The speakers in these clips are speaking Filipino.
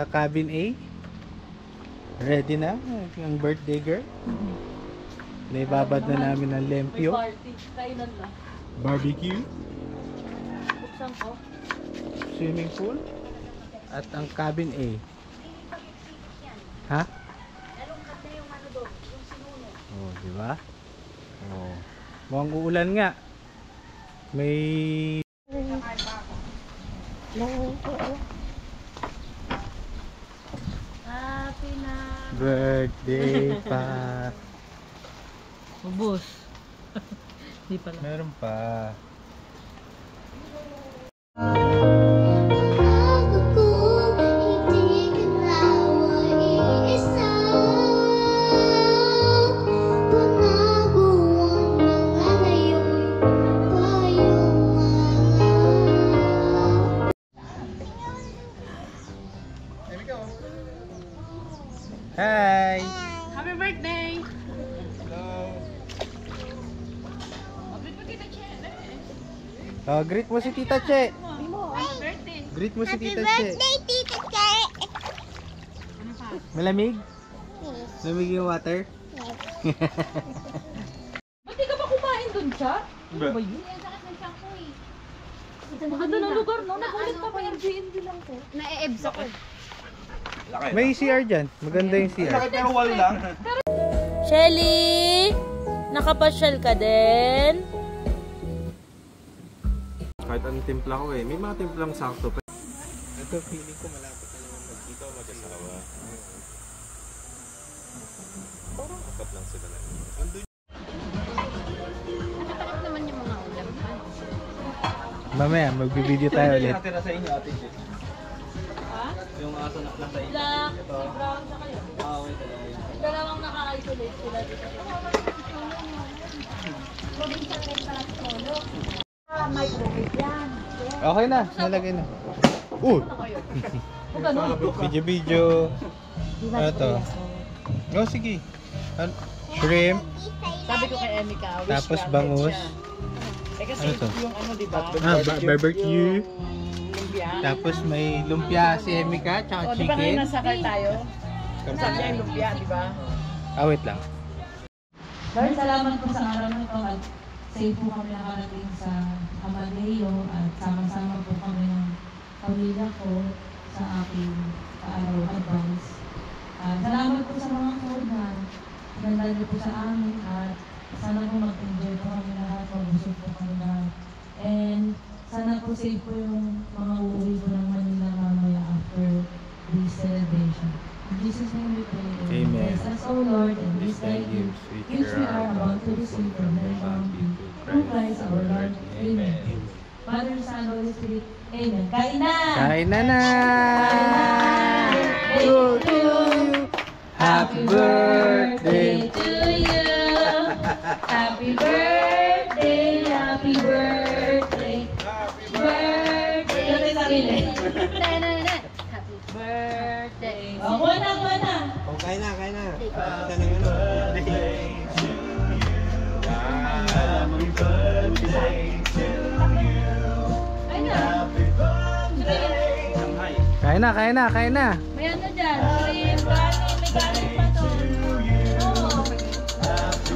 cabin A. Ready na ang birthday girl. Naibabad na namin ng lempyo. May party. Kainan lang. Barbecue. Buksan ko. Swimming pool. At ang cabin A. Ha? Oh, di ba? Oh. Mukhang uulan nga. May Happy na. birthday pa. Ubus. Di pala. Meron pa. Hi! Happy birthday! Oh, greet mo si Tita Che. Happy birthday! Greet mo si Tita Che. Happy birthday, Tita Che! Malamig? Yes. Lamig yung water? Yes. Ba't di ka ba kumain dun, Cha? Ano ba yun? Maganda na lugar, no? Nagulit pa pa yung GNB lang ko. Na-e-ebs ako. May CR dyan. Maganda yung CR. Pero wall lang. Shelly! Nakapasyal ka din? Kahit anong timpla ko eh. May mga timplang sakto pa. Ito, feeling ko malapit na naman magkita o mag-asawa. Parang apat lang sila na. Nakatakip naman yung mga ulam. Mamaya, magbibideo tayo ulit. Natira sa inyo, Ate Jess. Ha? Yung aso na nasa inyo. Black, brown, sa kayo. Wait talaga. Dalawang naka-isolate sila dito. Okay na, nalagay na. Video. Ano to? Oh, sige. Shrimp. Sabi ko kay Emika, wish Tapos ka, bangus. Eh kasi Ano to? yung ano, diba? Barbecue. Lumpia. Tapos may lumpia si Emika, tsaka O, di ba ngayon chicken. nasakay tayo? Sabi niya yung lumpia, di ba? Wait lang. Lord, salamat po sa araw na ito at safe po kami nakarating sa Amadeo at sama-sama po kami ng pamilya ko sa aking araw advance. Salamat po sa mga food na ganda niyo po sa amin at sana po mag-enjoy po kami lahat, mag-busog po kami lahat. And sana po safe po yung mga uuwi po ng Manila mamaya after this celebration. In Jesus' name we pray. Amen. Bless us, O Lord, and this thy gifts, which we are about to receive from thy bounty, through Christ our Lord. Amen. Father, Son, Holy Spirit. Amen. Kain na! Kain na na! To you! Happy birthday! to you! Happy birthday! Happy birthday! Happy birthday! Ito sa sarili. Happy birthday. Oh, kuha na, kuha na! Oh, kain na. Kita ng ano. Kain na. May ano dyan? May galing pa to. Oo. Happy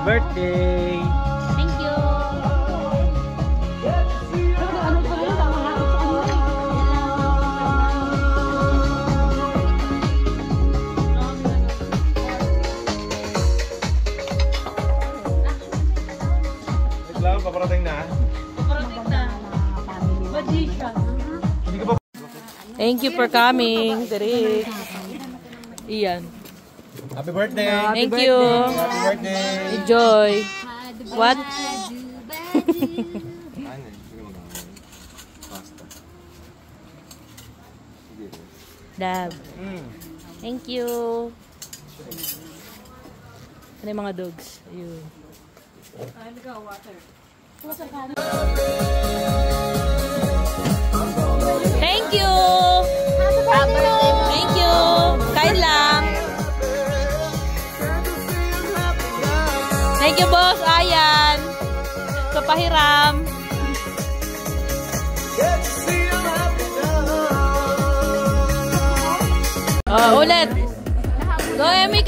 birthday! Thank you. Paparating na. Parating na. Magician. Thank you for coming, Derek. Iyan. Happy birthday! Thank you. Happy birthday! Enjoy. What? Pasta. Dab. Thank you. Ano yung mga dogs? Ayun. Thank you! Thank you! Kain lang! Thank you, boss! pahiram. Ulit. Go, Emmy.